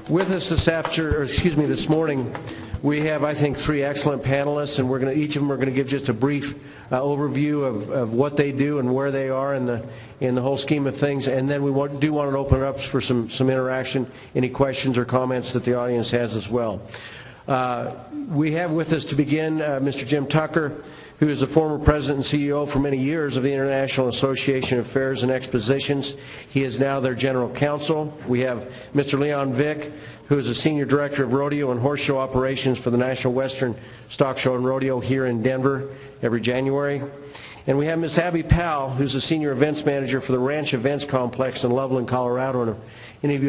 With us this morning, we have, I think, three excellent panelists, and each of them are going to give just a brief overview of what they do and where they are in the whole scheme of things. And then we do want to open it up for some interaction, any questions or comments that the audience has as well. We have with us to begin Mr. Jim Tucker, who is the former president and CEO for many years of the International Association of Fairs and Expositions. He is now their general counsel. We have Mr. Leon Vick, who is a senior director of rodeo and horse show operations for the National Western Stock Show and Rodeo here in Denver every January. And we have Ms. Abby Powell, who's a senior events manager for the Ranch Events Complex in Loveland, Colorado. And if any of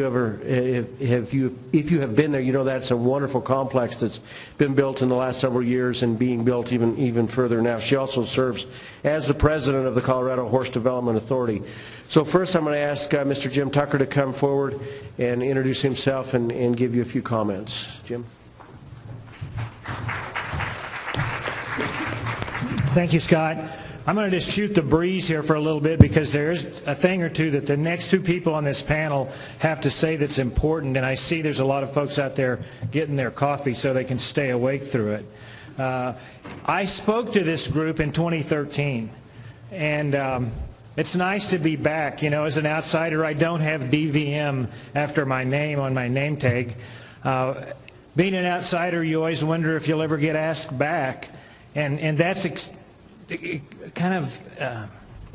you if you have been there, you know that's a wonderful complex that's been built in the last several years and being built even further now. She also serves as the president of the Colorado Horse Development Authority. So first I'm going to ask Mr. Jim Tucker to come forward and introduce himself and give you a few comments. Jim? Thank you, Scott. I'm going to just shoot the breeze here for a little bit because there's a thing or two that the next two people on this panel have to say that's important, and I see there's a lot of folks out there getting their coffee so they can stay awake through it. I spoke to this group in 2013, and it's nice to be back. You know, as an outsider, I don't have DVM after my name on my name tag. Being an outsider, you always wonder if you'll ever get asked back, and that's kind of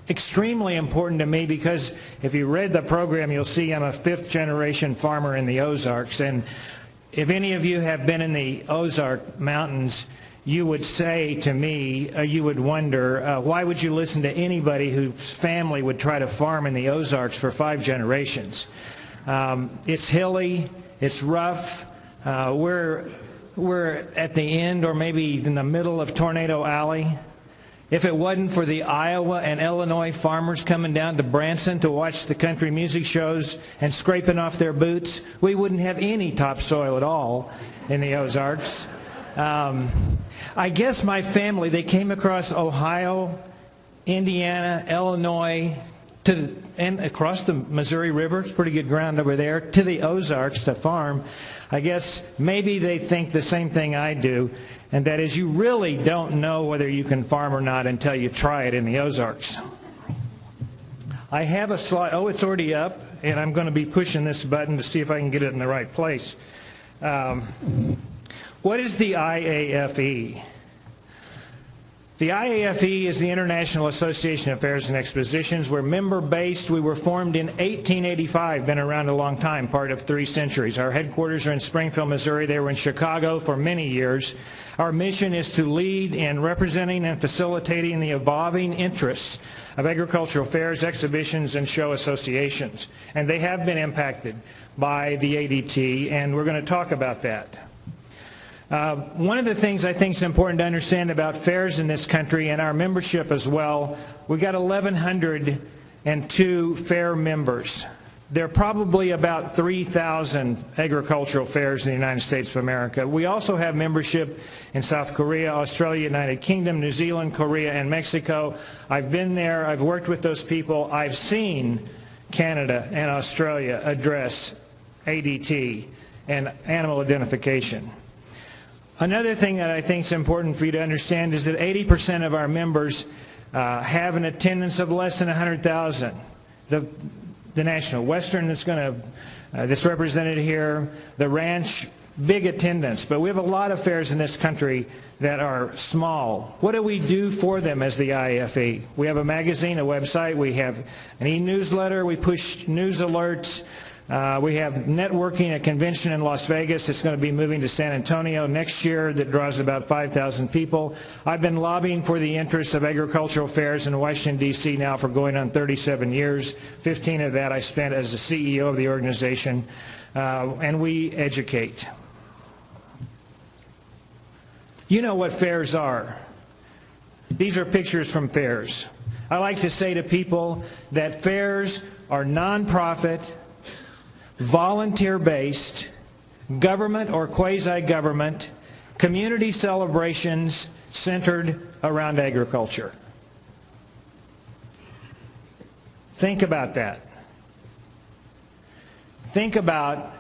extremely important to me because if you read the program, you'll see I'm a fifth-generation farmer in the Ozarks. And if any of you have been in the Ozark Mountains, you would say to me, you would wonder, why would you listen to anybody whose family would try to farm in the Ozarks for 5 generations? It's hilly, it's rough, we're at the end or maybe in the middle of Tornado Alley. If it wasn't for the Iowa and Illinois farmers coming down to Branson to watch the country music shows and scraping off their boots, we wouldn't have any topsoil at all in the Ozarks. I guess my family, they came across Ohio, Indiana, Illinois, and across the Missouri River, it's pretty good ground over there, to the Ozarks to farm. I guess maybe they think the same thing I do, and that is you really don't know whether you can farm or not until you try it in the Ozarks. I have a slide. Oh, it's already up, and I'm going to be pushing this button to see if I can get it in the right place. What is the IAFE? The IAFE is the International Association of Fairs and Expositions. We're member-based. We were formed in 1885, been around a long time, part of 3 centuries. Our headquarters are in Springfield, Missouri. They were in Chicago for many years. Our mission is to lead in representing and facilitating the evolving interests of agricultural fairs, exhibitions, and show associations. And they have been impacted by the ADT, and we're going to talk about that. One of the things I think is important to understand about fairs in this country and our membership as well, we got 1,102 fair members. There are probably about 3,000 agricultural fairs in the United States of America. We also have membership in South Korea, Australia, United Kingdom, New Zealand, Korea, and Mexico. I've been there. I've worked with those people. I've seen Canada and Australia address ADT and animal identification. Another thing that I think is important for you to understand is that 80% of our members have an attendance of less than 100,000. The National Western that's represented here, the Ranch, big attendance. But we have a lot of fairs in this country that are small. What do we do for them as the IFE? We have a magazine, a website. We have an e-newsletter. We push news alerts. We have networking, a convention in Las Vegas. It's going to be moving to San Antonio next year that draws about 5,000 people. I've been lobbying for the interests of agricultural fairs in Washington, D.C. now for going on 37 years. 15 of that I spent as the CEO of the organization. And we educate. You know what fairs are. These are pictures from fairs. I like to say to people that fairs are nonprofit, volunteer-based, government or quasi-government, community celebrations centered around agriculture. Think about that. Think about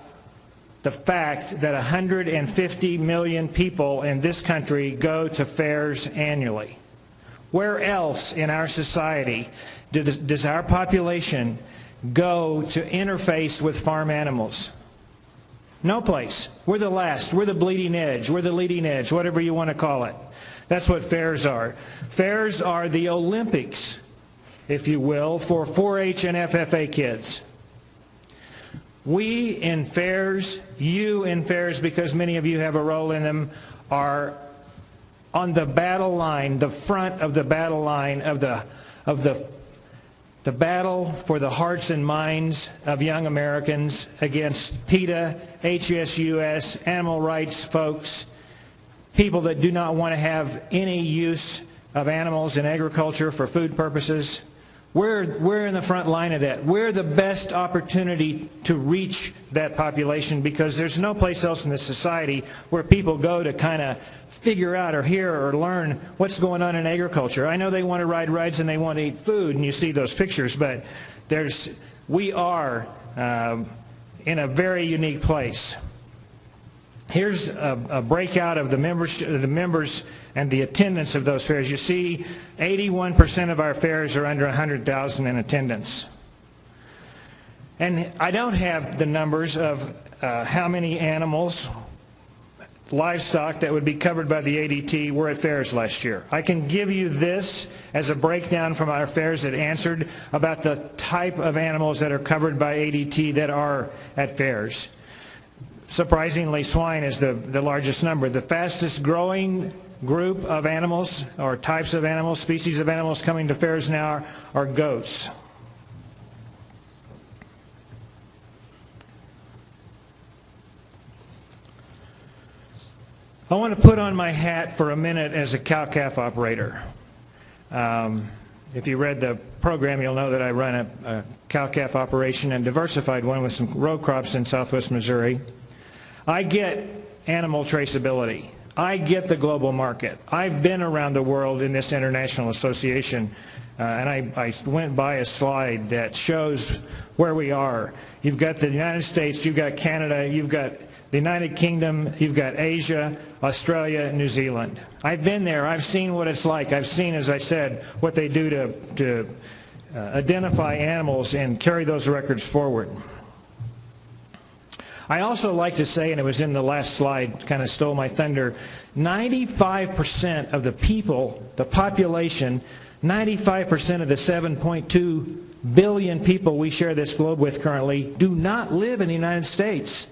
the fact that 150 million people in this country go to fairs annually. Where else in our society does our population go to interface with farm animals? No place. We're the last. We're the bleeding edge. We're the leading edge, whatever you want to call it. That's what fairs are. Fairs are the Olympics, if you will, for 4-H and FFA kids. We in fairs, you in fairs, because many of you have a role in them, are on the battle line, the front of the battle line of the battle for the hearts and minds of young Americans against PETA, HSUS, animal rights folks, people that do not want to have any use of animals in agriculture for food purposes. We're in the front line of that. We're the best opportunity to reach that population because there's no place else in this society where people go to kind of figure out or hear or learn what's going on in agriculture. I know they want to ride rides and they want to eat food, and you see those pictures, but we are in a very unique place. Here's a breakout of the members and the attendance of those fairs. You see 81% of our fairs are under 100,000 in attendance. And I don't have the numbers of how many animals, livestock that would be covered by the ADT were at fairs last year. I can give you this as a breakdown from our fairs that answered about the type of animals that are covered by ADT that are at fairs. Surprisingly, swine is the largest number. The fastest growing group of animals or types of animals, species of animals coming to fairs now are goats. I want to put on my hat for a minute as a cow-calf operator. If you read the program, you'll know that I run a cow-calf operation and diversified one with some row crops in southwest Missouri. I get animal traceability. I get the global market. I've been around the world in this international association, and I went by a slide that shows where we are. You've got the United States, you've got Canada, you've got the United Kingdom, you've got Asia, Australia, New Zealand. I've been there. I've seen what it's like. I've seen, as I said, what they do to identify animals and carry those records forward. I also like to say, and it was in the last slide, kind of stole my thunder, 95% of the people, the population, 95% of the 7.2 billion people we share this globe with currently do not live in the United States.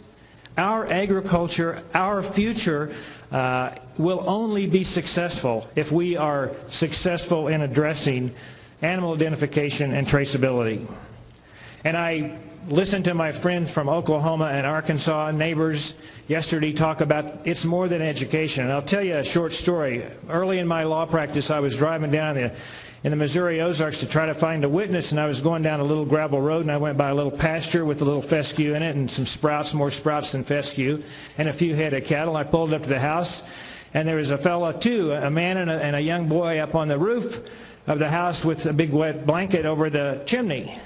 Our agriculture, our future will only be successful if we are successful in addressing animal identification and traceability. And I listened to my friends from Oklahoma and Arkansas, neighbors, yesterday talk about it's more than education. And I'll tell you a short story. Early in my law practice, I was driving down in the Missouri Ozarks to try to find a witness, and I was going down a little gravel road, and I went by a little pasture with a little fescue in it and some sprouts, more sprouts than fescue, and a few head of cattle. I pulled up to the house, and there was a fellow, too, a man and a young boy up on the roof of the house with a big wet blanket over the chimney.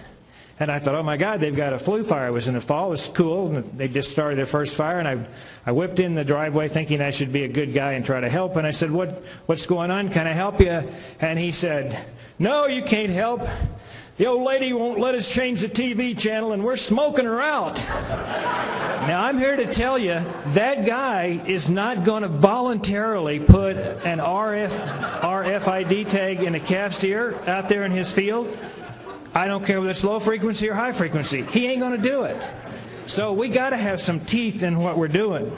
And I thought, oh my God, they've got a flue fire. It was in the fall. It was cool. And they just started their first fire. And I whipped in the driveway thinking I should be a good guy and try to help. And I said, what's going on? Can I help you? And he said, no, you can't help. The old lady won't let us change the TV channel, and we're smoking her out. Now, I'm here to tell you, that guy is not going to voluntarily put an RFID tag in a calf's ear out there in his field. I don't care whether it's low frequency or high frequency. He ain't going to do it. So we got to have some teeth in what we're doing.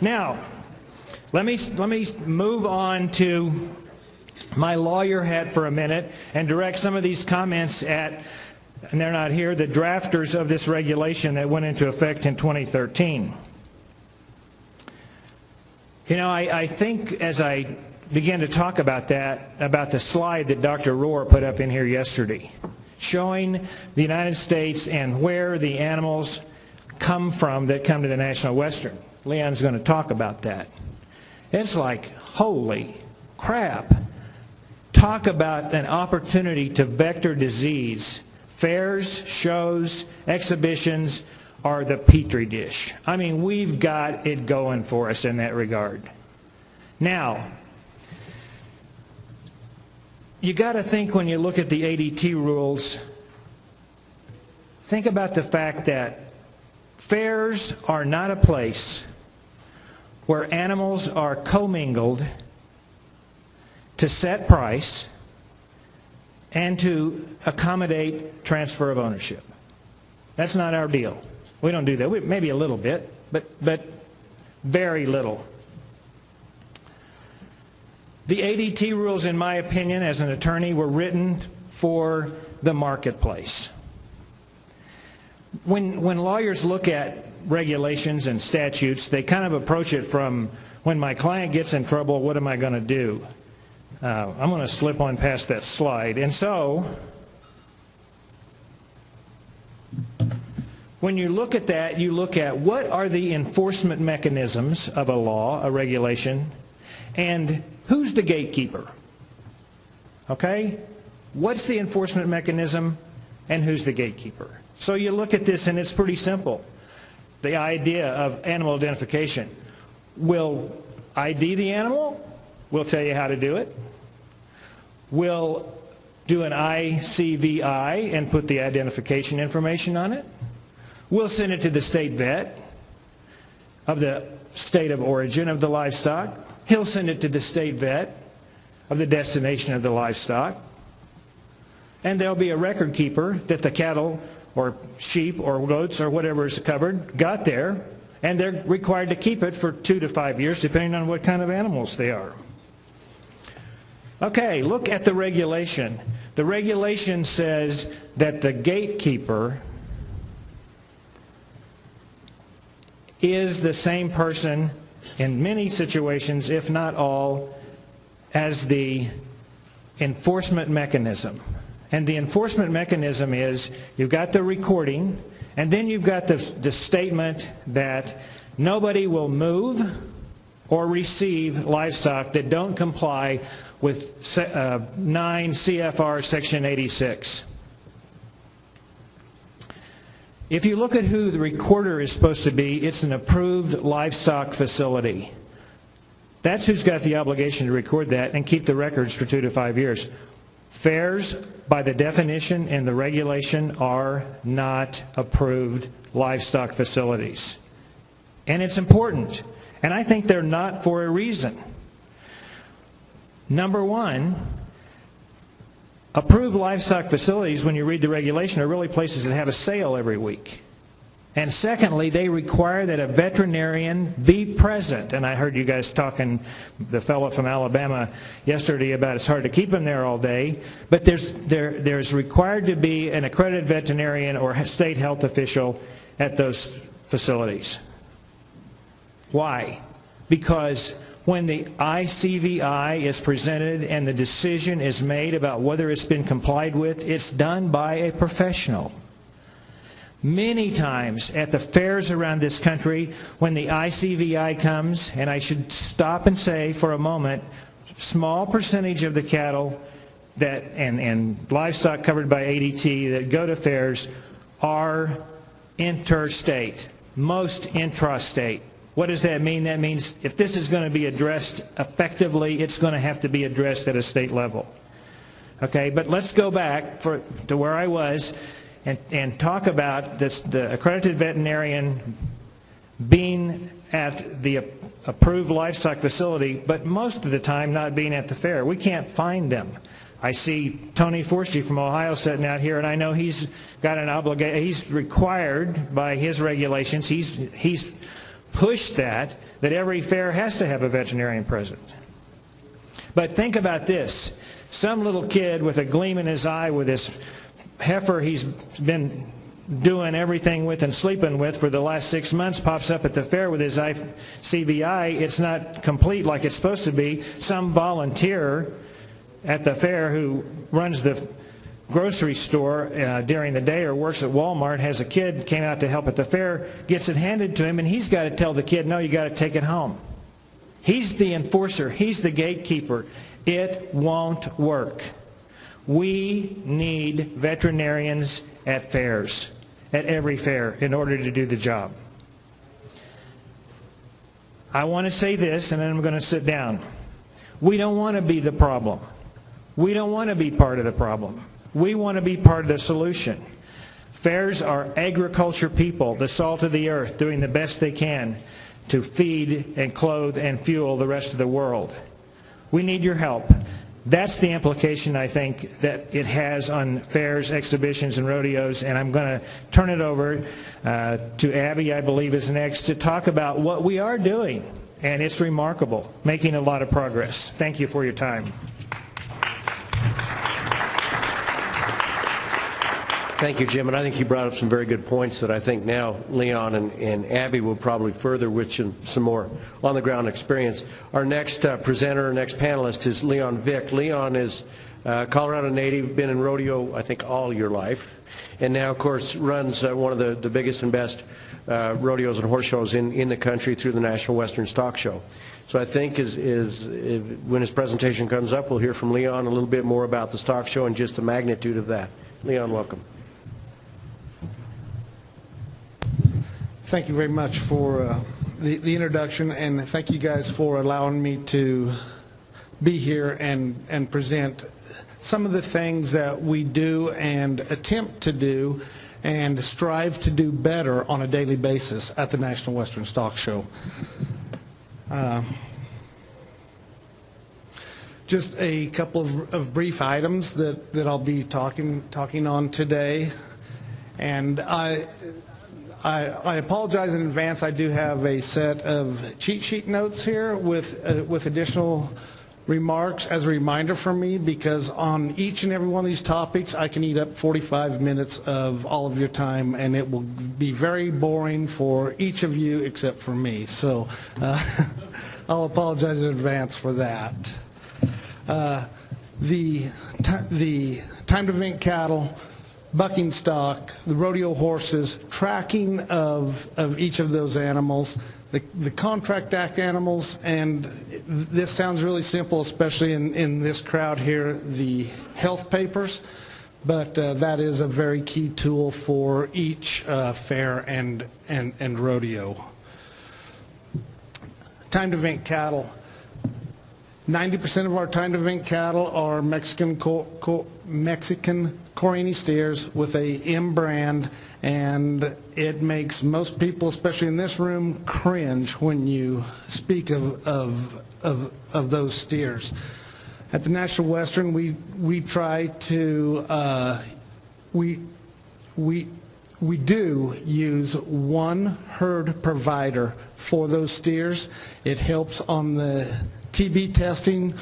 Now, let me move on to my lawyer hat for a minute and direct some of these comments at, and they're not here, the drafters of this regulation that went into effect in 2013. You know, I think as I began to talk about that, about the slide that Dr. Rohr put up in here yesterday, showing the United States and where the animals come from that come to the National Western. Leon's going to talk about that. It's like, holy crap. Talk about an opportunity to vector disease. Fairs, shows, exhibitions are the Petri dish. I mean, we've got it going for us in that regard. Now, you got to think when you look at the ADT rules, think about the fact that fairs are not a place where animals are commingled to set price and to accommodate transfer of ownership. That's not our deal. We don't do that. Maybe a little bit, but very little. The ADT rules, in my opinion, as an attorney, were written for the marketplace. When lawyers look at regulations and statutes, they kind of approach it from, when my client gets in trouble, what am I going to do? I'm going to slip on past that slide. And so, when you look at that, you look at what are the enforcement mechanisms of a law, a regulation, and who's the gatekeeper? Okay? What's the enforcement mechanism and who's the gatekeeper? So you look at this and it's pretty simple. The idea of animal identification. We'll ID the animal. We'll tell you how to do it. We'll do an ICVI and put the identification information on it. We'll send it to the state vet of the state of origin of the livestock. He'll send it to the state vet of the destination of the livestock. And there'll be a record keeper that the cattle or sheep or goats or whatever is covered got there, and they're required to keep it for 2 to 5 years depending on what kind of animals they are. Okay, look at the regulation. The regulation says that the gatekeeper is the same person in many situations, if not all, as the enforcement mechanism. And the enforcement mechanism is you've got the recording, and then you've got the statement that nobody will move or receive livestock that don't comply with 9 CFR Section 86. If you look at who the recorder is supposed to be, it's an approved livestock facility. That's who's got the obligation to record that and keep the records for 2 to 5 years. Fairs, by the definition in the regulation, are not approved livestock facilities. And it's important. And I think they're not for a reason. Number one, approved livestock facilities, when you read the regulation, are really places that have a sale every week. And secondly, they require that a veterinarian be present. And I heard you guys talking, the fellow from Alabama yesterday, about it's hard to keep him there all day. But there's required to be an accredited veterinarian or state health official at those facilities. Why? Because when the ICVI is presented and the decision is made about whether it's been complied with, it's done by a professional. Many times at the fairs around this country, when the ICVI comes, and I should stop and say for a moment, small percentage of the cattle that and livestock covered by ADT that go to fairs are interstate, most intrastate. What does that mean? That means if this is going to be addressed effectively, it's going to have to be addressed at a state level. Okay, but let's go back to where I was and talk about the accredited veterinarian being at the approved livestock facility, but most of the time not being at the fair. We can't find them. I see Tony Forsty from Ohio sitting out here, and I know he's got an obligation. He's required by his regulations. He's pushed that every fair has to have a veterinarian present. But think about this. Some little kid with a gleam in his eye with this heifer he's been doing everything with and sleeping with for the last 6 months pops up at the fair with his CVI. It's not complete like it's supposed to be. Some volunteer at the fair who runs the grocery store during the day or works at Walmart, has a kid, came out to help at the fair, gets it handed to him, and he's got to tell the kid, no, you got to take it home. He's the enforcer. He's the gatekeeper. It won't work. We need veterinarians at fairs. at every fair in order to do the job. I want to say this, and then I'm going to sit down. We don't want to be the problem. We don't want to be part of the problem. We want to be part of the solution. Fairs are agriculture people, the salt of the earth, doing the best they can to feed and clothe and fuel the rest of the world. We need your help. That's the implication, I think, that it has on fairs, exhibitions, and rodeos, and I'm going to turn it over to Abby, I believe, is next, to talk about what we are doing, and it's remarkable, making a lot of progress. Thank you for your time. Thank you, Jim, and I think you brought up some very good points that I think now Leon and Abby will probably further with some more on-the-ground experience. Our next presenter, our next panelist is Leon Vick. Leon is a Colorado native, been in rodeo, I think, all your life, and now, of course, runs one of the biggest and best rodeos and horse shows in the country through the National Western Stock Show. So I think when his presentation comes up, we'll hear from Leon a little bit more about the stock show and just the magnitude of that. Leon, welcome. Thank you very much for the introduction, and thank you guys for allowing me to be here and present some of the things that we do and attempt to do and strive to do better on a daily basis at the National Western Stock Show. Just a couple of brief items that I'll be talking on today, and I apologize in advance. I do have a set of cheat sheet notes here with additional remarks as a reminder for me, because on each and every one of these topics I can eat up 45 minutes of all of your time, and it will be very boring for each of you except for me. So I'll apologize in advance for that. The timed event cattle, bucking stock, the rodeo horses, tracking of each of those animals, the Contract Act animals, and this sounds really simple, especially in this crowd here, the health papers, but that is a very key tool for each fair and rodeo. Timed event cattle. 90% of our timed event cattle are Mexican Corrini steers with a M brand, and it makes most people, especially in this room, cringe when you speak of those steers. At the National Western, we try to we do use one herd provider for those steers. It helps on the TB testing.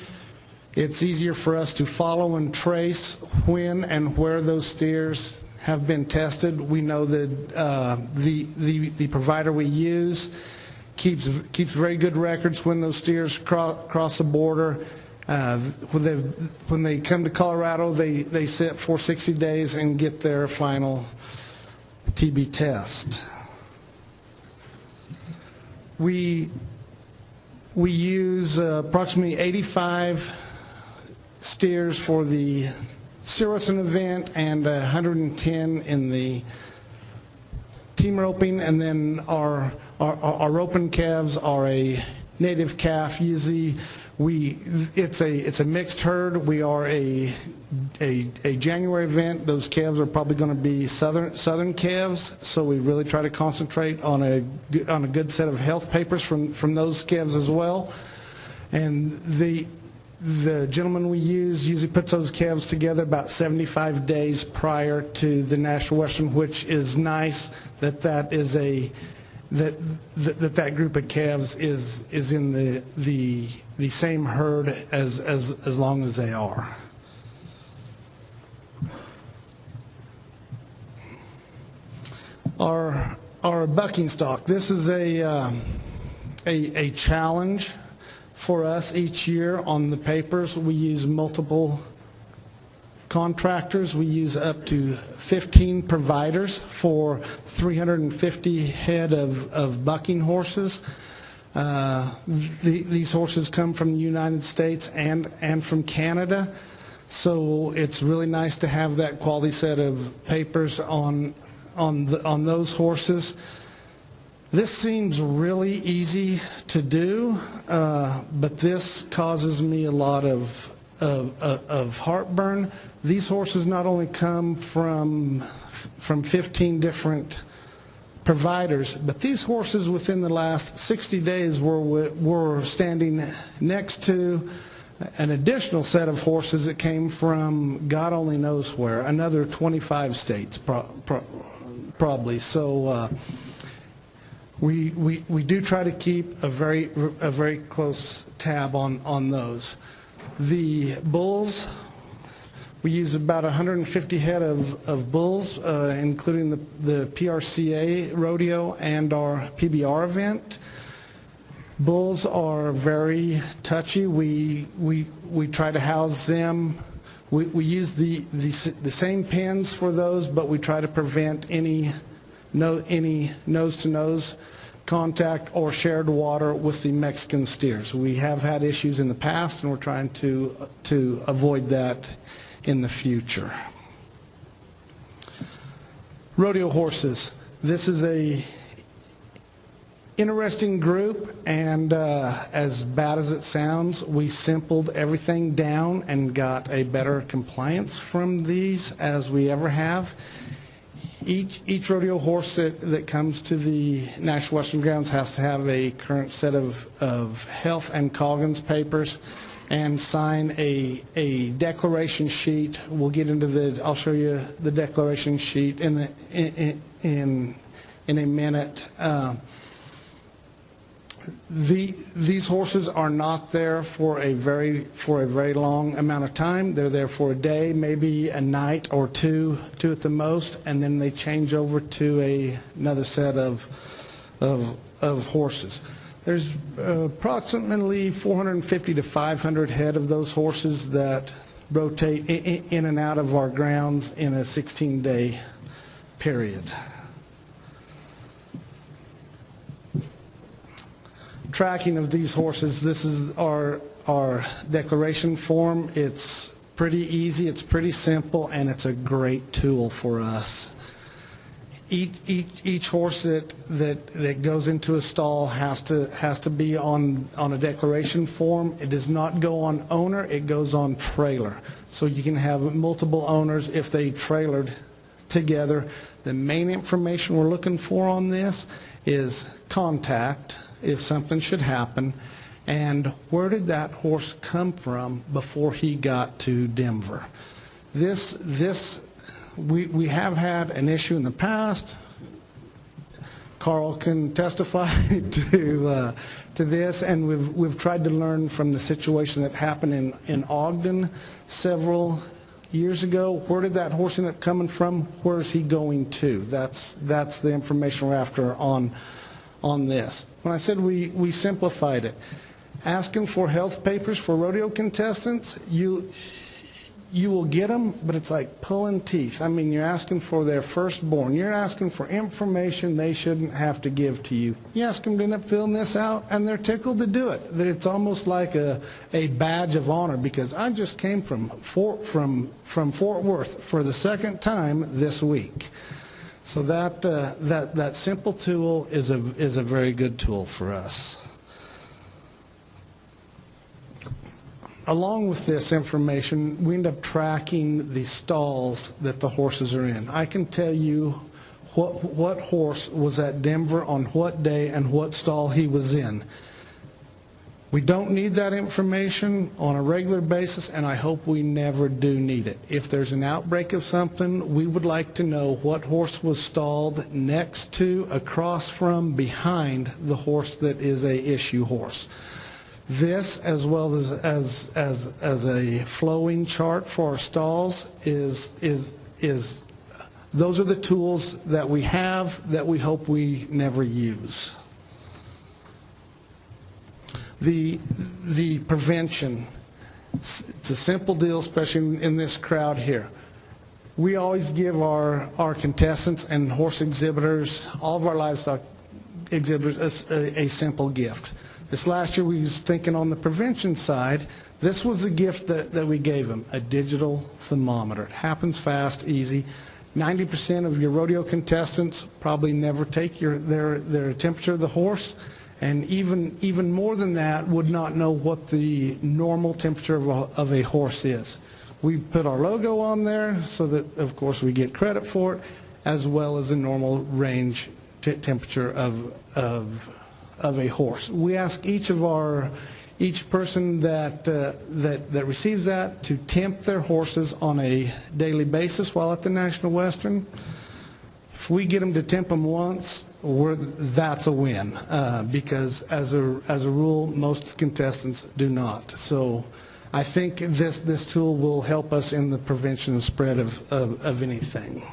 It's easier for us to follow and trace when and where those steers have been tested. We know that the provider we use keeps very good records when those steers cross the border. When they come to Colorado, they sit for 60 days and get their final TB test. We use approximately 85 steers for the Cirrusson event and 110 in the team roping, and then our roping calves are a native calf. Usually it's a mixed herd. We are a January event. Those calves are probably going to be southern calves, so we really try to concentrate on a good set of health papers from those calves as well. And the gentleman we use usually puts those calves together about 75 days prior to the National Western, which is nice that group of calves is in the same herd as long as they are. Our bucking stock. This is a challenge for us each year on the papers. We use multiple contractors. We use up to 15 providers for 350 head of bucking horses. These horses come from the United States and from Canada, so it's really nice to have that quality set of papers on on those horses. This seems really easy to do, but this causes me a lot of heartburn. These horses not only come from 15 different providers, but these horses within the last 60 days were standing next to an additional set of horses that came from God only knows where, another 25 states probably. So we do try to keep a very close tab on those. The bulls, we use about 150 head of bulls, including the PRCA rodeo and our PBR event. Bulls are very touchy. We try to house them. We use the same pens for those, but we try to prevent any nose-to-nose contact or shared water with the Mexican steers. We have had issues in the past, and we're trying to avoid that in the future. Rodeo horses. This is a interesting group, and as bad as it sounds, we simpled everything down and got a better compliance from these as we ever have. Each rodeo horse that comes to the National Western Grounds has to have a current set of health and Coggins papers and sign a declaration sheet. We'll get into I'll show you the declaration sheet in a minute. These horses are not there for a very long amount of time. They're there for a day, maybe a night or two at the most, and then they change over to another set of horses. There's approximately 450 to 500 head of those horses that rotate in and out of our grounds in a 16-day period. Tracking of these horses, this is our declaration form. It's pretty easy, it's pretty simple, and it's a great tool for us. Each horse that goes into a stall has to be on a declaration form. It does not go on owner, it goes on trailer. So you can have multiple owners if they trailered together. The main information we're looking for on this is contact, if something should happen, and where did that horse come from before he got to Denver. We have had an issue in the past. Carl can testify to this, and we've tried to learn from the situation that happened in Ogden several years ago. Where did that horse end up coming from? Where is he going to? That's the information we're after on this. When I said we simplified it, asking for health papers for rodeo contestants, you will get them, but it's like pulling teeth. I mean, you're asking for their firstborn. You're asking for information they shouldn't have to give to you. You ask them to end up filling this out, and they're tickled to do it. That it's almost like a badge of honor, because I just came from Fort Worth for the second time this week. So that simple tool is a very good tool for us. Along with this information, we end up tracking the stalls that the horses are in. I can tell you what horse was at Denver on what day and what stall he was in. We don't need that information on a regular basis, and I hope we never do need it. If there's an outbreak of something, we would like to know what horse was stalled next to, across from, behind the horse that is a issue horse. This, as well as a flowing chart for our stalls, is those are the tools that we have that we hope we never use. The prevention, it's a simple deal, especially in this crowd here. We always give our contestants and horse exhibitors, all of our livestock exhibitors, a simple gift. This last year we was thinking on the prevention side, this was a gift that we gave them, a digital thermometer. It happens fast, easy. 90% of your rodeo contestants probably never take their temperature of the horse, and even more than that would not know what the normal temperature of a horse is. We put our logo on there so that, of course, we get credit for it, as well as a normal range temperature of a horse. We ask each person that receives that to temp their horses on a daily basis while at the National Western. If we get them to temp them once, that's a win, because as a rule, most contestants do not. So I think this tool will help us in the prevention and spread of anything.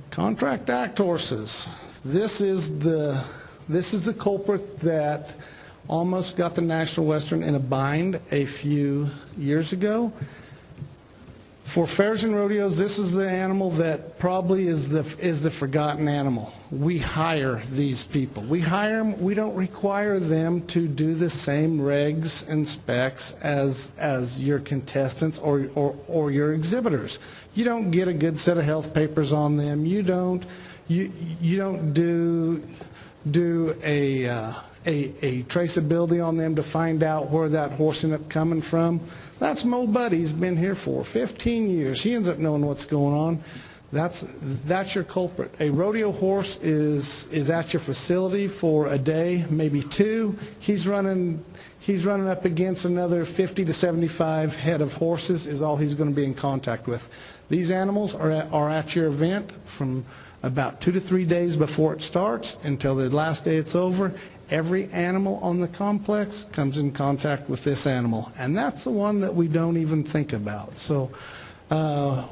Contract Act horses. This is the culprit that almost got the National Western in a bind a few years ago. For fairs and rodeos, this is the animal that probably is the forgotten animal. We hire these people. We hire them. We don't require them to do the same regs and specs as your contestants or your exhibitors. You don't get a good set of health papers on them. You don't do a traceability on them to find out where that horse ended up coming from. That's Mo Buddy. He's been here for 15 years. He ends up knowing what's going on. That's your culprit. A rodeo horse is at your facility for a day, maybe two. He's running up against another 50 to 75 head of horses is all he's going to be in contact with. These animals are at your event from about 2 to 3 days before it starts until the last day it's over. Every animal on the complex comes in contact with this animal, and that's the one that we don't even think about. So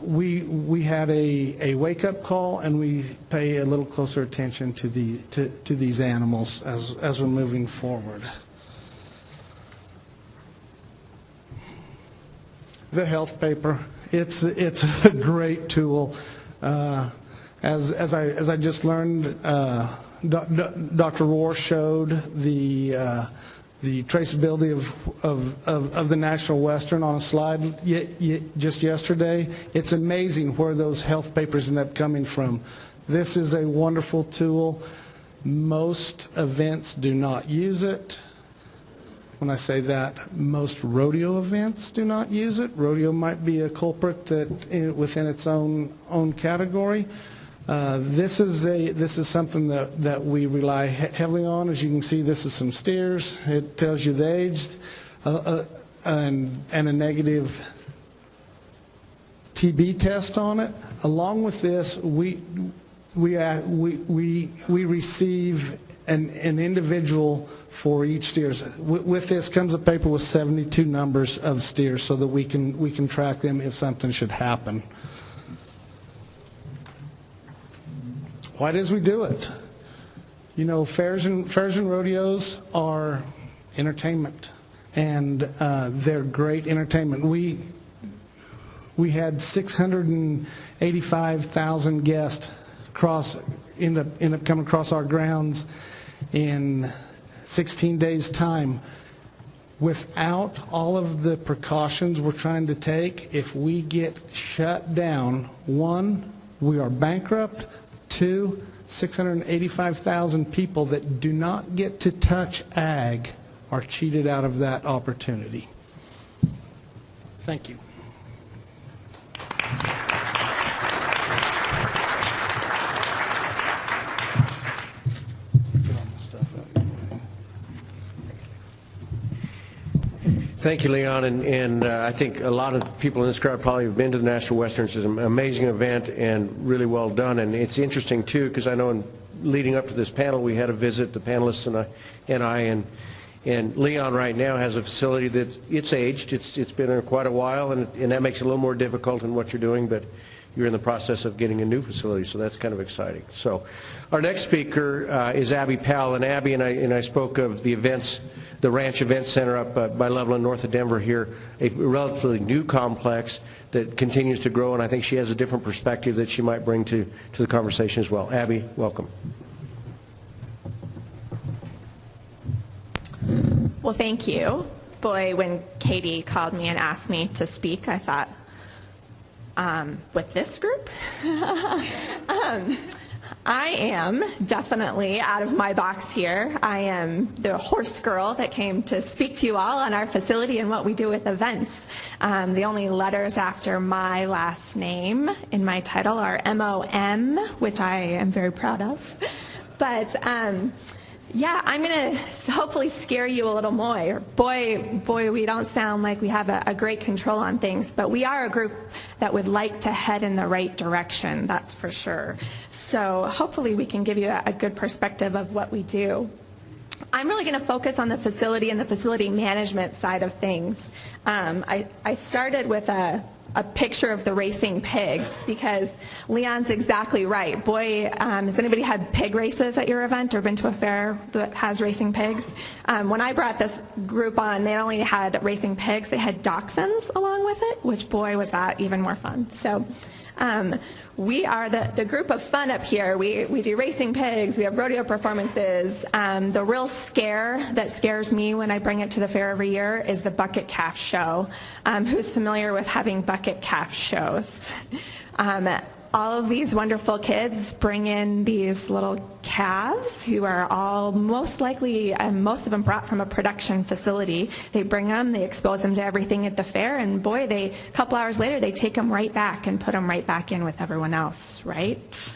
we had a wake-up call, and we pay a little closer attention to these animals as we're moving forward. The health paper, it's a great tool. As I just learned, Dr. Rohr showed the traceability of the National Western on a slide just yesterday. It's amazing where those health papers end up coming from. This is a wonderful tool. Most events do not use it. When I say that, most rodeo events do not use it. Rodeo might be a culprit within its own category. This is something that we rely heavily on. As you can see, this is some steers. It tells you the age and a negative TB test on it. Along with this, we receive an individual for each steers. With this comes a paper with 72 numbers of steers so that we can track them if something should happen. Why does we do it? You know, fairs and rodeos are entertainment, and they're great entertainment. We had 685,000 guests end up coming across our grounds in 16 days' time. Without all of the precautions we're trying to take, if we get shut down, 1, we are bankrupt. 2, 685,000 people that do not get to touch ag are cheated out of that opportunity. Thank you. Thank you, Leon, and I think a lot of people in this crowd probably have been to the National Westerns. It's an amazing event and really well done, and it's interesting too because I know in leading up to this panel we had a visit, the panelists and I, and Leon right now has a facility that it's aged, it's been there quite a while, and that makes it a little more difficult in what you're doing, but you're in the process of getting a new facility, so that's kind of exciting. So our next speaker is Abby Powell, and Abby and I spoke of the events, the Ranch Event Center up by Loveland, north of Denver here, a relatively new complex that continues to grow, and I think she has a different perspective that she might bring to the conversation as well. Abby, welcome. Well, thank you. Boy, when Katie called me and asked me to speak, I thought, with this group. I am definitely out of my box here. I am the horse girl that came to speak to you all on our facility and what we do with events. The only letters after my last name in my title are M-O-M, which I am very proud of. But yeah, I'm going to hopefully scare you a little more. Boy, we don't sound like we have a great control on things, but we are a group that would like to head in the right direction, that's for sure. So hopefully we can give you a good perspective of what we do. I'm really going to focus on the facility and the facility management side of things. I started with a picture of the racing pigs because Leon's exactly right. Boy, has anybody had pig races at your event or been to a fair that has racing pigs? When I brought this group on, they only had racing pigs. They had dachshunds along with it, which, boy, was that even more fun. So we are the group of fun up here. We do racing pigs. We have rodeo performances. The real scare that scares me when I bring it to the fair every year is the bucket calf show. Who's familiar with having bucket calf shows? All of these wonderful kids bring in these little calves who are all most likely, most of them brought from a production facility. They bring them, they expose them to everything at the fair, and boy, a couple hours later, they take them right back and put them right back in with everyone else, right?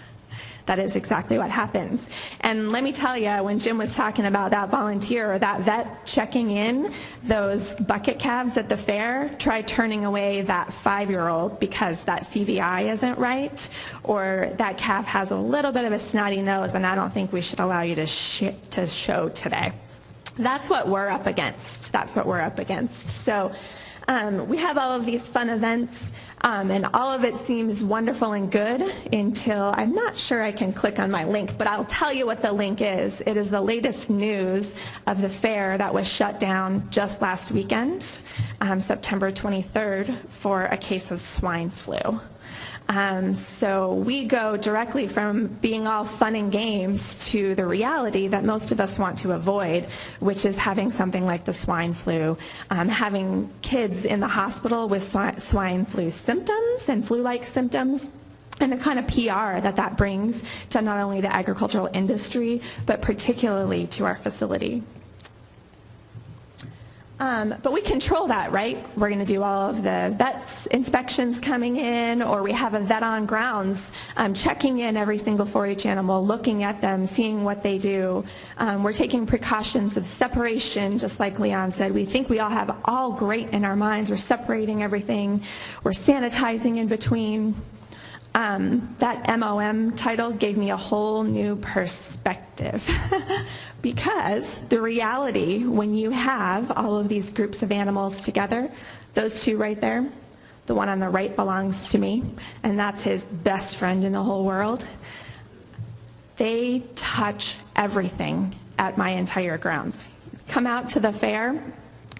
That is exactly what happens. And let me tell you, when Jim was talking about that volunteer or that vet checking in those bucket calves at the fair, try turning away that 5-year-old because that CVI isn't right, or that calf has a little bit of a snotty nose, and I don't think we should allow you to show today. That's what we're up against. That's what we're up against. So we have all of these fun events. And all of it seems wonderful and good until I'm not sure I can click on my link, but I'll tell you what the link is. It is the latest news of the fair that was shut down just last weekend, September 23rd, for a case of swine flu. So we go directly from being all fun and games to the reality that most of us want to avoid, which is having something like the swine flu, having kids in the hospital with swine flu symptoms and flu-like symptoms, and the kind of PR that brings to not only the agricultural industry, but particularly to our facility. But we control that, right? We're going to do all of the vets inspections coming in, or we have a vet on grounds checking in every single 4-H animal, looking at them, seeing what they do. We're taking precautions of separation, just like Leon said. We think we all have all great in our minds. We're separating everything. We're sanitizing in between. That MOM title gave me a whole new perspective because the reality when you have all of these groups of animals together, those two right there, the one on the right belongs to me, and that's his best friend in the whole world. They touch everything at my entire grounds. Come out to the fair.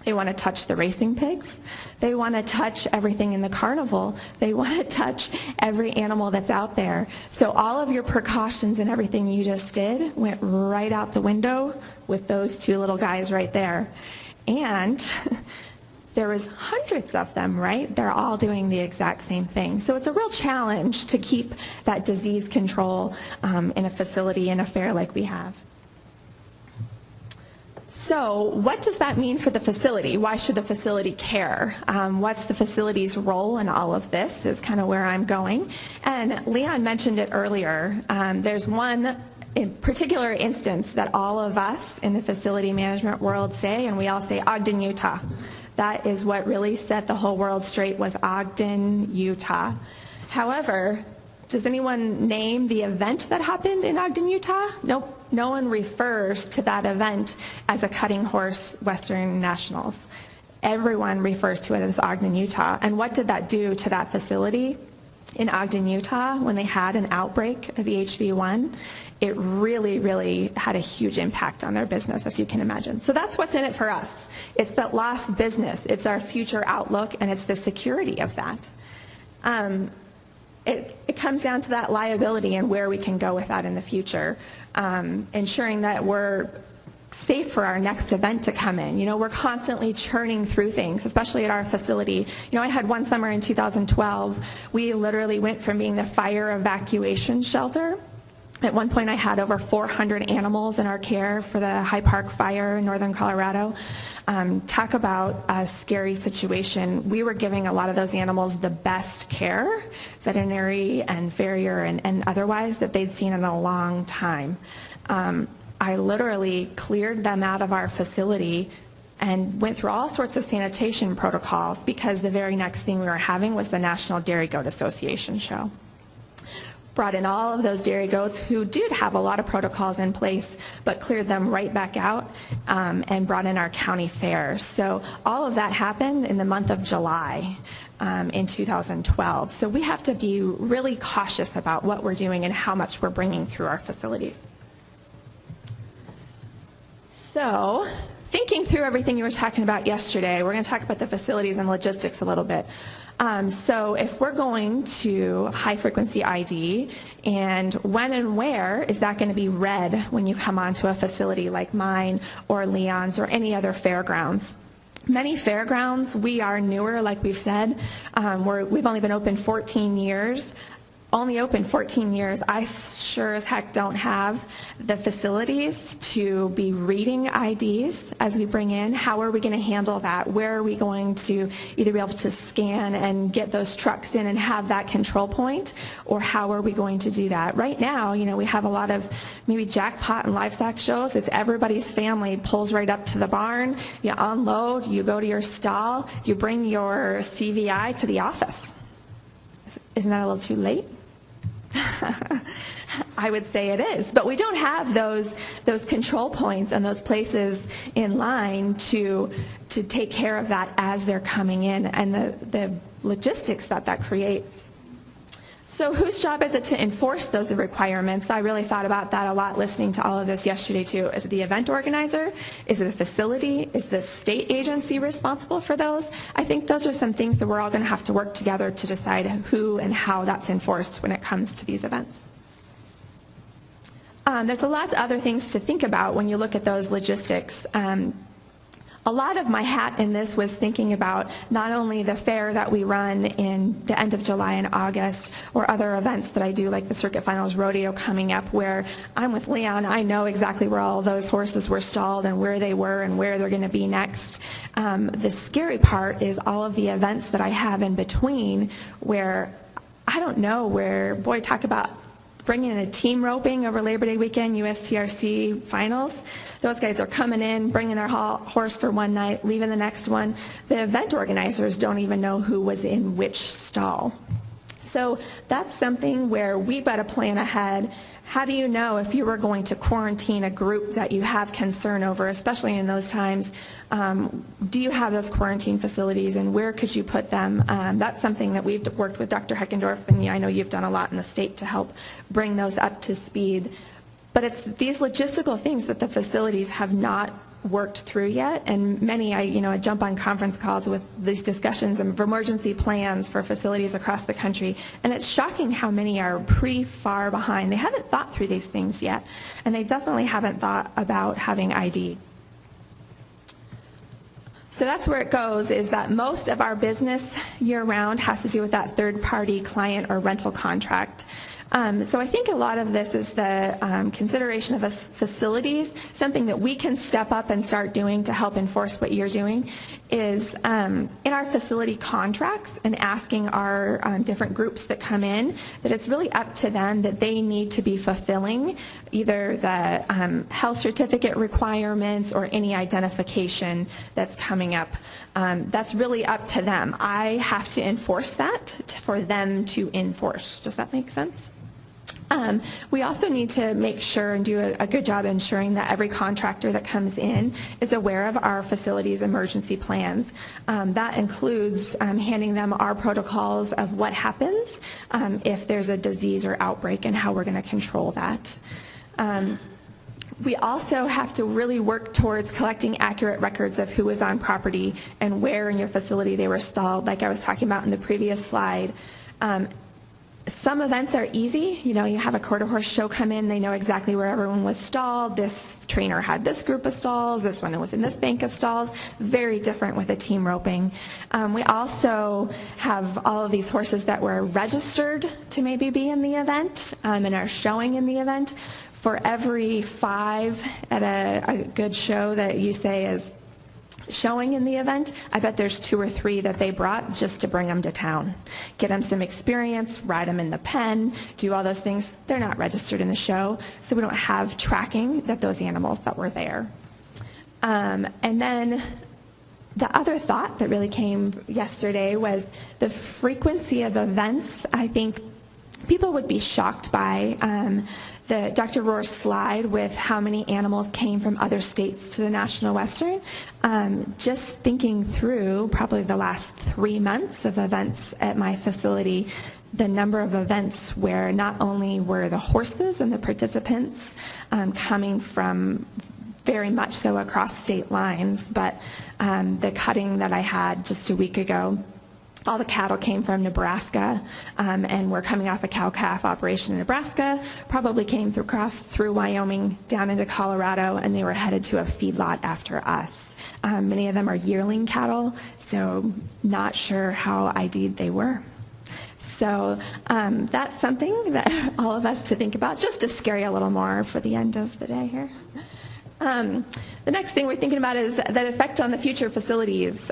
They want to touch the racing pigs. They want to touch everything in the carnival. They want to touch every animal that's out there. So all of your precautions and everything you just did went right out the window with those two little guys right there. And there was hundreds of them, right? They're all doing the exact same thing. So it's a real challenge to keep that disease control in a facility, in a fair like we have. So what does that mean for the facility? Why should the facility care? What's the facility's role in all of this is kind of where I'm going. And Leon mentioned it earlier. There's one in particular instance that all of us in the facility management world say, and we all say Ogden, Utah. That is what really set the whole world straight, was Ogden, Utah. However, does anyone name the event that happened in Ogden, Utah? Nope. No one refers to that event as a Cutting Horse Western Nationals. Everyone refers to it as Ogden, Utah. And what did that do to that facility in Ogden, Utah when they had an outbreak of EHV1? It really, really had a huge impact on their business, as you can imagine. So that's what's in it for us. It's that lost business. It's our future outlook, and it's the security of that. It comes down to that liability and where we can go with that in the future, ensuring that we're safe for our next event to come in. You know, we're constantly churning through things, especially at our facility. You know, I had one summer in 2012, we literally went from being the fire evacuation shelter. At one point I had over 400 animals in our care for the High Park fire in northern Colorado. Talk about a scary situation. We were giving a lot of those animals the best care, veterinary and farrier and otherwise, that they'd seen in a long time. I literally cleared them out of our facility and went through all sorts of sanitation protocols because the very next thing we were having was the National Dairy Goat Association show. Brought in all of those dairy goats who did have a lot of protocols in place, but cleared them right back out and brought in our county fair. So all of that happened in the month of July in 2012. So we have to be really cautious about what we're doing and how much we're bringing through our facilities. So thinking through everything you were talking about yesterday, we're going to talk about the facilities and logistics a little bit. So if we're going to high frequency ID, and when and where is that going to be read when you come onto a facility like mine or Leon's or any other fairgrounds? Many fairgrounds, we are newer, like we've said. We've only been open 14 years. Only open 14 years, I sure as heck don't have the facilities to be reading IDs as we bring in. How are we going to handle that? Where are we going to either be able to scan and get those trucks in and have that control point, or how are we going to do that? Right now, you know, we have a lot of maybe jackpot and livestock shows. It's everybody's family pulls right up to the barn, you unload, you go to your stall, you bring your CVI to the office. Isn't that a little too late? I would say it is, but we don't have those control points and those places in line to take care of that as they're coming in, and the logistics that creates. So whose job is it to enforce those requirements? I really thought about that a lot listening to all of this yesterday too. Is it the event organizer? Is it a facility? Is the state agency responsible for those? I think those are some things that we're all going to have to work together to decide who and how that's enforced when it comes to these events. There's a lot of other things to think about when you look at those logistics. A lot of my hat in this was thinking about not only the fair that we run in the end of July and August, or other events that I do like the Circuit Finals Rodeo coming up, where I'm with Leon, I know exactly where all those horses were stalled and where they were and where they're going to be next. The scary part is all of the events that I have in between where I don't know where, boy, talk about bringing in a team roping over Labor Day weekend, USTRC finals. Those guys are coming in, bringing their horse for one night, leaving the next one. The event organizers don't even know who was in which stall. So that's something where we've got to plan ahead. How do you know if you were going to quarantine a group that you have concern over, especially in those times? Do you have those quarantine facilities, and where could you put them? That's something that we've worked with Dr. Heckendorf, and I know you've done a lot in the state to help bring those up to speed. But it's these logistical things that the facilities have not worked through yet, and many, I jump on conference calls with these discussions of emergency plans for facilities across the country, and it's shocking how many are far behind. They haven't thought through these things yet, and they definitely haven't thought about having ID. So that's where it goes, is that most of our business year-round has to do with that third-party client or rental contract. So I think a lot of this is the consideration of facilities. Something that we can step up and start doing to help enforce what you're doing is in our facility contracts, and asking our different groups that come in that it's really up to them, that they need to be fulfilling either the health certificate requirements or any identification that's coming up. That's really up to them. I have to enforce that for them to enforce. Does that make sense? We also need to make sure and do a good job ensuring that every contractor that comes in is aware of our facilities emergency plans. That includes handing them our protocols of what happens if there's a disease or outbreak and how we're going to control that. We also have to really work towards collecting accurate records of who was on property and where in your facility they were stalled, like I was talking about in the previous slide. Some events are easy. You know, you have a quarter horse show come in, they know exactly where everyone was stalled. This trainer had this group of stalls, this one was in this bank of stalls. Very different with the team roping. We also have all of these horses that were registered to maybe be in the event and are showing in the event. For every 5 at a good show that you say is showing in the event, I bet there's 2 or 3 that they brought just to bring them to town. Get them some experience, ride them in the pen, do all those things. They're not registered in the show, so we don't have tracking that those animals that were there. And then the other thought that really came yesterday was the frequency of events. I think people would be shocked by the Dr. Rohr's slide with how many animals came from other states to the National Western. Just thinking through probably the last 3 months of events at my facility, the number of events where not only were the horses and the participants coming from very much so across state lines, but the cutting that I had just a week ago, all the cattle came from Nebraska, and we're coming off a cow-calf operation in Nebraska, probably came through Wyoming down into Colorado, and they were headed to a feedlot after us. Many of them are yearling cattle, so not sure how ID'd they were. So that's something that all of us to think about, just to scare you a little more for the end of the day here. The next thing we're thinking about is that effect on the future facilities.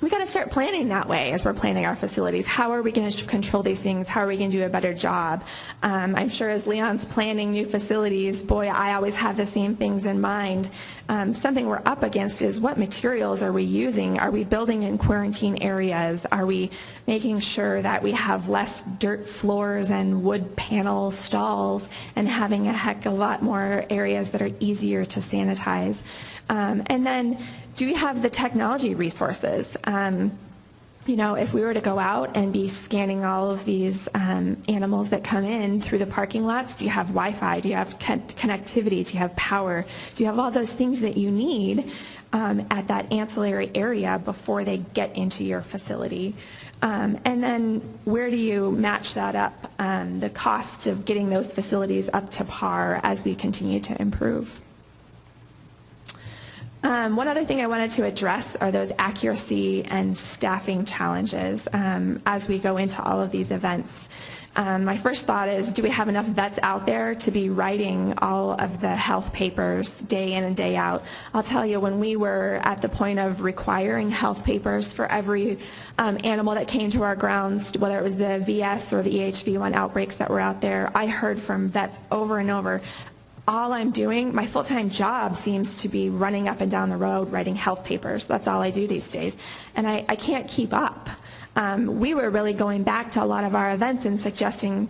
We got to start planning that way as we're planning our facilities. How are we going to control these things? How are we going to do a better job? I'm sure as Leon's planning new facilities, boy, I always have the same things in mind. Something we're up against is what materials are we using? Are we building in quarantine areas? Are we making sure that we have less dirt floors and wood panel stalls and having a heck of a lot more areas that are easier to sanitize? And then, do we have the technology resources? You know, if we were to go out and be scanning all of these animals that come in through the parking lots, do you have Wi-Fi? Do you have connectivity? Do you have power? Do you have all those things that you need at that ancillary area before they get into your facility? And then where do you match that up, the costs of getting those facilities up to par as we continue to improve? One other thing I wanted to address are those accuracy and staffing challenges as we go into all of these events. My first thought is, do we have enough vets out there to be writing all of the health papers day in and day out? I'll tell you, when we were at the point of requiring health papers for every animal that came to our grounds, whether it was the VS or the EHV1 outbreaks that were out there, I heard from vets over and over, all I'm doing, my full-time job seems to be running up and down the road writing health papers. That's all I do these days. And I can't keep up. We were really going back to a lot of our events and suggesting,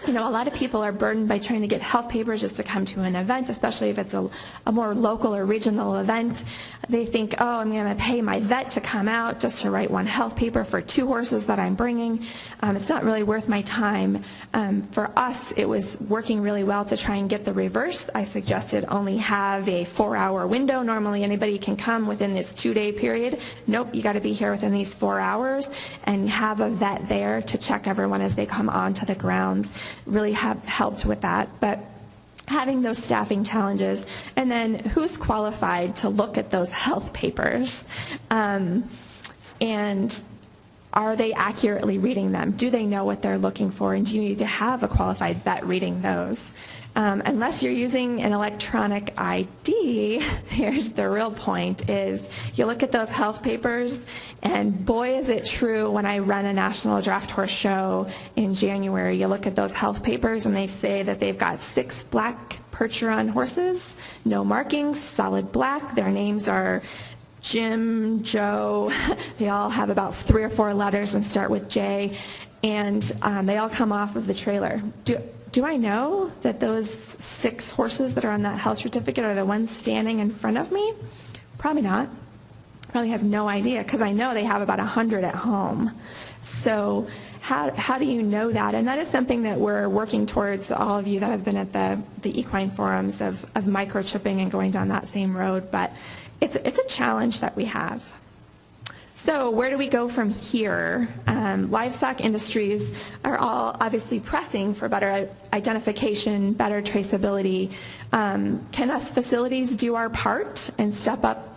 you know, a lot of people are burdened by trying to get health papers just to come to an event, especially if it's a more local or regional event. They think, oh, I'm going to pay my vet to come out just to write one health paper for 2 horses that I'm bringing. It's not really worth my time. For us, it was working really well to try and get the reverse. I suggested only have a 4-hour window. Normally anybody can come within this 2-day period. Nope, you got to be here within these 4 hours and have a vet there to check everyone as they come onto the grounds. Really have helped with that. But having those staffing challenges, and then who's qualified to look at those health papers, and are they accurately reading them? Do they know what they're looking for, and do you need to have a qualified vet reading those? Unless you're using an electronic ID, here's the real point, is you look at those health papers, and boy is it true when I run a national draft horse show in January, you look at those health papers and they say that they've got 6 black Percheron horses, no markings, solid black, their names are Jim, Joe, they all have about 3 or 4 letters and start with J, and they all come off of the trailer. Do I know that those 6 horses that are on that health certificate are the ones standing in front of me? Probably not. Probably have no idea, because I know they have about 100 at home. So how do you know that? And that is something that we're working towards, all of you that have been at the equine forums, of microchipping and going down that same road. But it's a challenge that we have. So where do we go from here? Livestock industries are all obviously pressing for better identification, better traceability. Can us facilities do our part and step up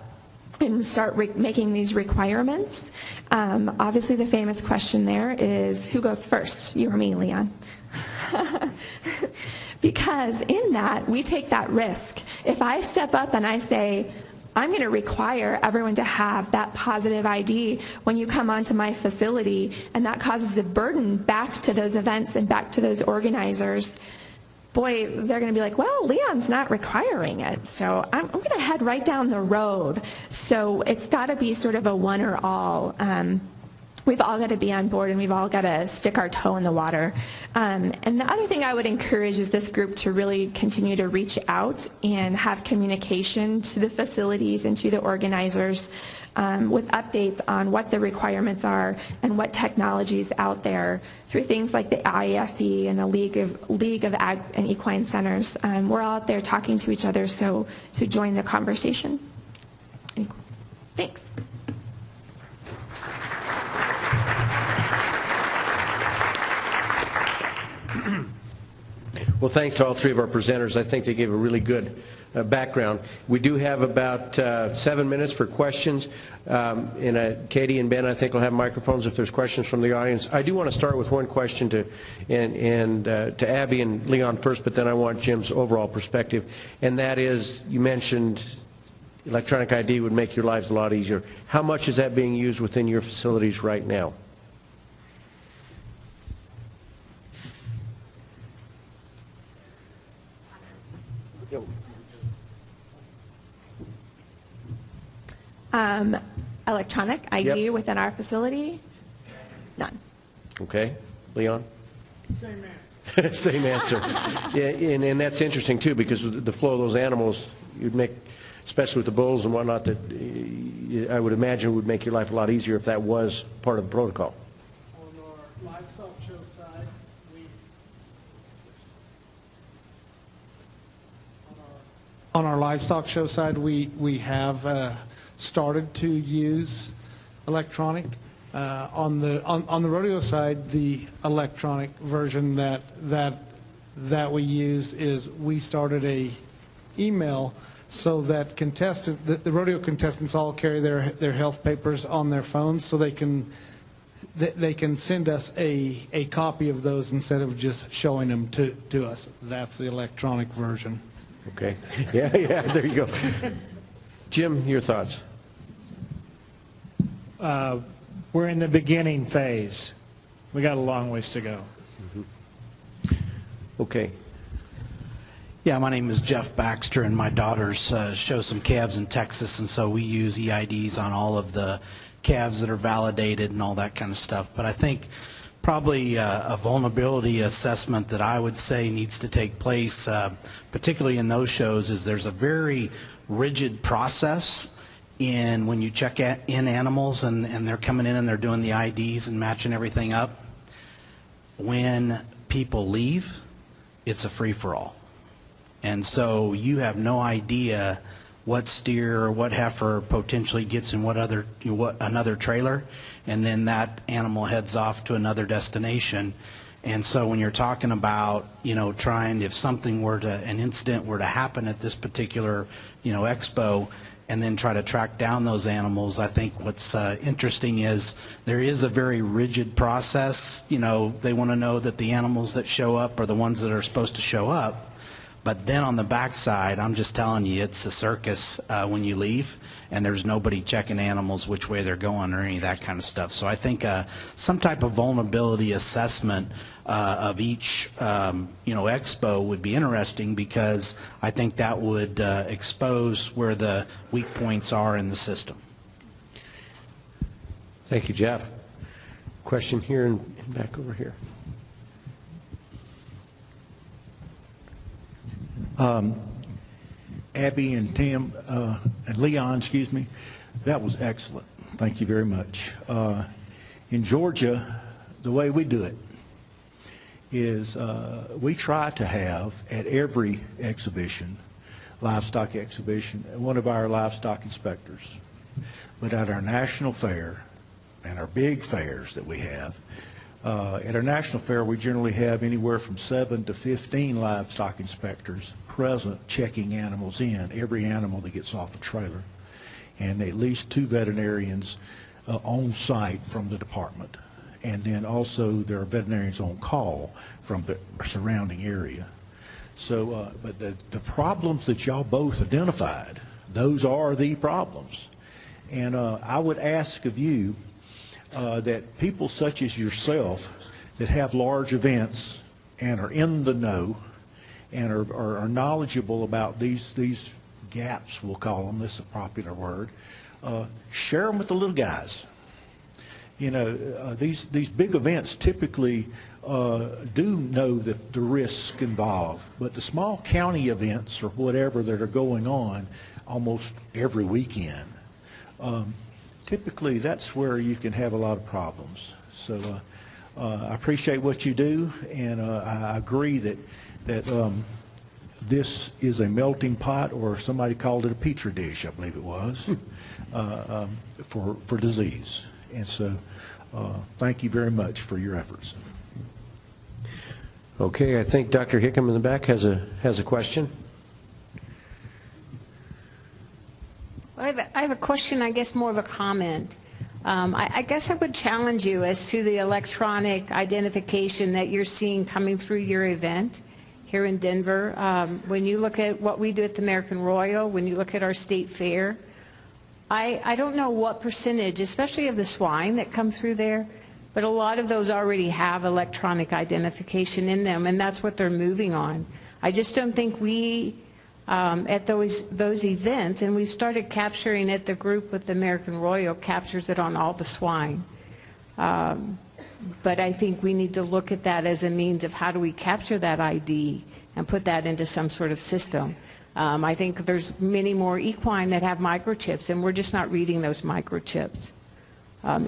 and start making these requirements? Obviously the famous question there is, who goes first, you or me, Leon? Because in that, we take that risk. If I step up and I say, I'm going to require everyone to have that positive ID when you come onto my facility, and that causes a burden back to those events and back to those organizers, boy, they're going to be like, well, Leon's not requiring it, so I'm going to head right down the road. So it's got to be sort of a one or all. We've all got to be on board, and we've all got to stick our toe in the water. And the other thing I would encourage is this group to really continue to reach out and have communication to the facilities and to the organizers with updates on what the requirements are and what technology is out there through things like the IAFE and the League of Ag and Equine Centers. We're all out there talking to each other, so join the conversation. Thanks. Well, thanks to all three of our presenters. I think they gave a really good background. We do have about 7 minutes for questions. Katie and Ben, I think, will have microphones if there's questions from the audience. I do want to start with one question to Abby and Leon first, but then I want Jim's overall perspective. And that is, you mentioned electronic ID would make your lives a lot easier. How much is that being used within your facilities right now? Electronic ID Yep. within our facility? None. Okay. Leon? Same answer. Same answer. Yeah, and that's interesting, too, because the flow of those animals, you'd make, especially with the bulls and whatnot, that I would imagine would make your life a lot easier if that was part of the protocol. On our livestock show side, we have started to use electronic. On the rodeo side, the electronic version that we use is we started a email so that the rodeo contestants all carry their health papers on their phones, so they can send us a copy of those instead of just showing them to us. That's the electronic version. Okay. Yeah, there you go. Jim, your thoughts? We're in the beginning phase. We got a long ways to go. Okay. Yeah, my name is Jeff Baxter, and my daughters show some calves in Texas, and so we use EIDs on all of the calves that are validated and all that kind of stuff. But I think probably a vulnerability assessment that I would say needs to take place, particularly in those shows, is there's a very rigid process in when you check in animals and they're coming in and they're doing the IDs and matching everything up. When people leave, it's a free-for-all. And so you have no idea what steer or what heifer potentially gets in what another trailer, and then that animal heads off to another destination. And so when you're talking about, if something an incident were to happen at this particular, expo, and then try to track down those animals, I think what's interesting is there is a very rigid process. They want to know that the animals that show up are the ones that are supposed to show up. But then on the backside, I'm just telling you, it's a circus when you leave, and there's nobody checking animals which way they're going or any of that kind of stuff. So I think some type of vulnerability assessment of each expo would be interesting, because I think that would expose where the weak points are in the system. Thank you, Jeff. Question here and back over here. Abby and Tim and Leon, excuse me, that was excellent. Thank you very much. In Georgia, the way we do it is we try to have at every exhibition, livestock exhibition, one of our livestock inspectors. But at our national fair, and our big fairs that we have. At our national fair, we generally have anywhere from 7 to 15 livestock inspectors present checking animals in, every animal that gets off a trailer, and at least 2 veterinarians on site from the department. And then also there are veterinarians on call from the surrounding area. So, but the problems that y'all both identified, those are the problems. And I would ask of you that people such as yourself that have large events and are in the know and are knowledgeable about these gaps, we'll call them, this is a popular word, share them with the little guys. You know, these big events typically do know that the risks involved, but the small county events or whatever that are going on almost every weekend, typically that's where you can have a lot of problems. So I appreciate what you do, and I agree that this is a melting pot, or somebody called it a petri dish, I believe it was, for disease. And so thank you very much for your efforts. Okay, I think Dr. Hickam in the back has a question. I have a question, I guess more of a comment. I guess I would challenge you as to the electronic identification that you're seeing coming through your event here in Denver. When you look at what we do at the American Royal, when you look at our state fair, I don't know what percentage, especially of the swine that come through there, but a lot of those already have electronic identification in them, and that's what they're moving on. I just don't think we, at those events, and we've started capturing it, the group with the American Royal captures it on all the swine. But I think we need to look at that as a means of how do we capture that ID and put that into some sort of system. I think there's many more equine that have microchips, and we're just not reading those microchips.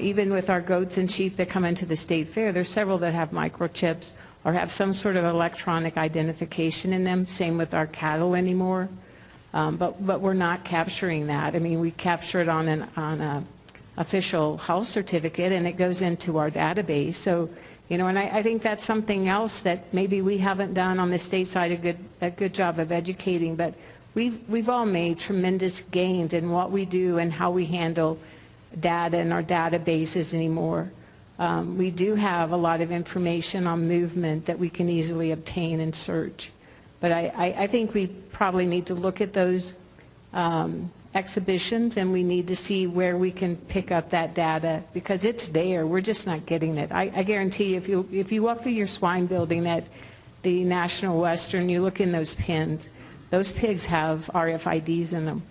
Even with our goats and sheep that come into the state fair, there's several that have microchips or have some sort of electronic identification in them. Same with our cattle anymore. But we're not capturing that. I mean, we capture it on an official health certificate, and it goes into our database. So, you know, and I think that's something else that maybe we haven't done on the state side a good job of educating. But we've all made tremendous gains in what we do and how we handle data in our databases anymore. We do have a lot of information on movement that we can easily obtain and search. But I think we probably need to look at those exhibitions, and we need to see where we can pick up that data, because it's there. We're just not getting it. I guarantee you, if you walk through your swine building at the National Western, you look in those pens, those pigs have RFIDs in them.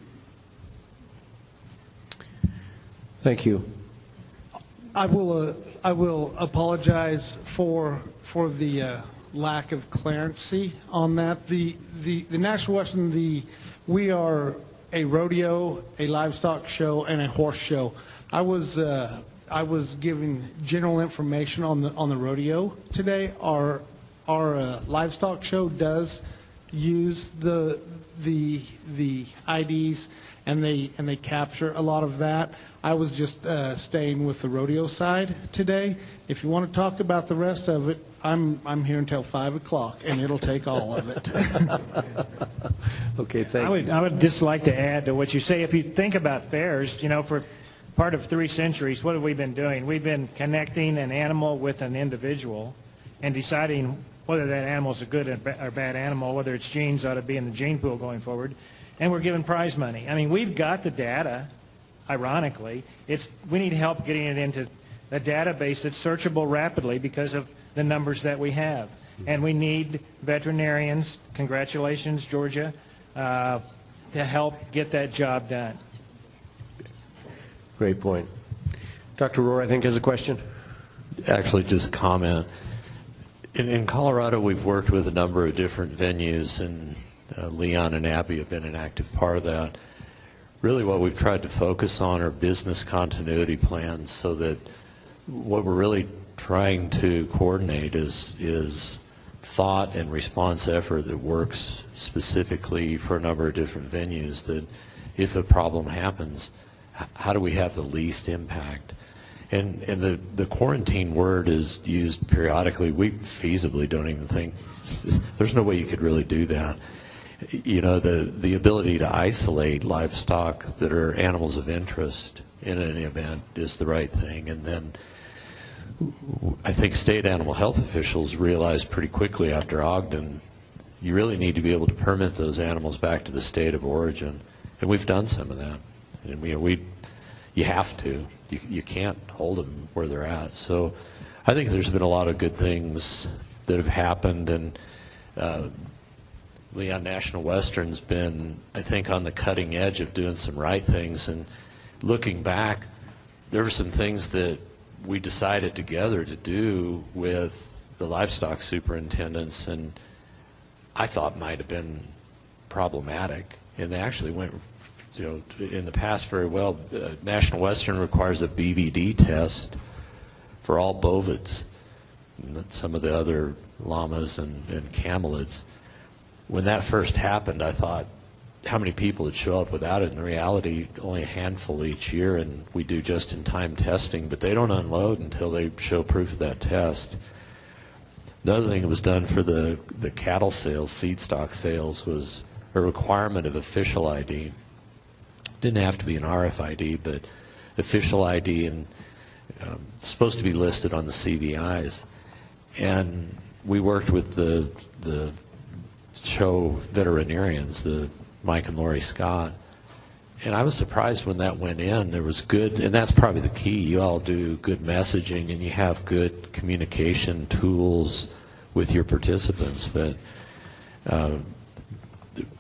Thank you. I will apologize for the lack of clarity on that. The National Western, we are a rodeo, a livestock show, and a horse show. I was giving general information on the rodeo today. Our livestock show does use the IDs, and they capture a lot of that. I was just staying with the rodeo side today. If you want to talk about the rest of it, I'm here until 5 o'clock, and it'll take all of it. Okay, thank you. I would just like to add to what you say. If you think about fairs, you know, for part of 3 centuries, what have we been doing? We've been connecting an animal with an individual and deciding whether that animal is a good or bad animal, whether its genes ought to be in the gene pool going forward, and we're giving prize money. I mean, we've got the data. Ironically, we need help getting it into a database that's searchable rapidly because of the numbers that we have. And we need veterinarians, congratulations, Georgia, to help get that job done. Great point. Dr. Rohr, I think, has a question. Actually, just a comment. In Colorado, we've worked with a number of different venues, and Leon and Abby have been an active part of that. Really what we've tried to focus on are business continuity plans, so that what we're really trying to coordinate is thought and response effort that works specifically for a number of different venues, that if a problem happens, how do we have the least impact? And the quarantine word is used periodically. We feasibly don't even think, there's no way you could really do that. You know, the ability to isolate livestock that are animals of interest in an event is the right thing. And then I think state animal health officials realized pretty quickly after Ogden, you really need to be able to permit those animals back to the state of origin. And we've done some of that. And you have to. You can't hold them where they're at. So I think there's been a lot of good things that have happened, and Leon National Western's been, I think, on the cutting edge of doing some right things. And looking back, there were some things that we decided together to do with the livestock superintendents, and I thought might have been problematic, and they actually went, you know, in the past very well. National Western requires a BVD test for all bovids, and some of the other llamas and camelids. When that first happened, I thought, how many people would show up without it? In reality, only a handful each year, and we do just-in-time testing, but they don't unload until they show proof of that test. The other thing that was done for the cattle sales, seed stock sales, was a requirement of official ID. Didn't have to be an RFID, but official ID, and supposed to be listed on the CVIs. And we worked with the show veterinarians, the Mike and Lori Scott, and I was surprised when that went in. There was good, and that's probably the key. You all do good messaging, and you have good communication tools with your participants. But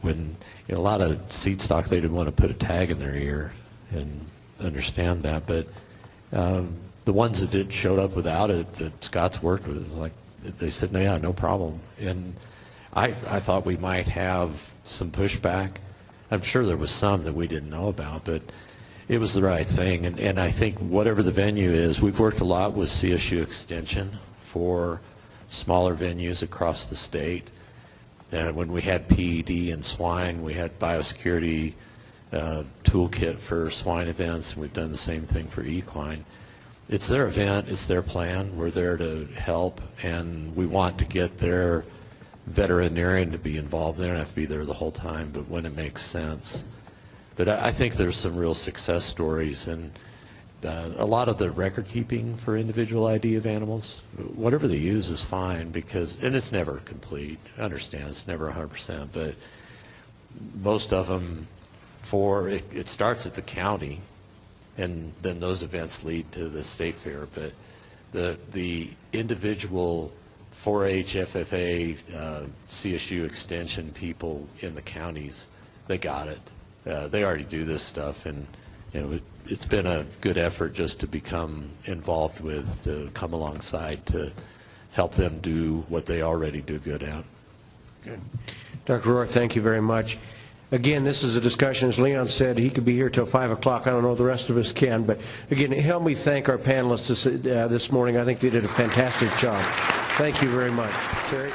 when a lot of seed stock, they didn't want to put a tag in their ear, and understand that. But the ones that showed up without it, that Scott's worked with, like they said, no, yeah, no problem. And I thought we might have some pushback. I'm sure there was some that we didn't know about, but it was the right thing. And I think whatever the venue is, we've worked a lot with CSU Extension for smaller venues across the state. And when we had PED and swine, we had biosecurity toolkit for swine events, and we've done the same thing for equine. It's their event, it's their plan. We're there to help, and we want to get their veterinarian to be involved. They don't have to be there the whole time, but when it makes sense. But I think there's some real success stories, and a lot of the record keeping for individual ID of animals, whatever they use is fine, because, and it's never complete. I understand it's never 100%, but most of them, it starts at the county, and then those events lead to the state fair. But the individual 4-H, FFA, CSU Extension people in the counties, they got it. They already do this stuff, and it's been a good effort just to become involved with, to come alongside to help them do what they already do good at. Good. Dr. Rohr, thank you very much. Again, this is a discussion, as Leon said, he could be here till 5 o'clock. I don't know if the rest of us can, but again, help me thank our panelists this morning. I think they did a fantastic job. Thank you very much. Terry?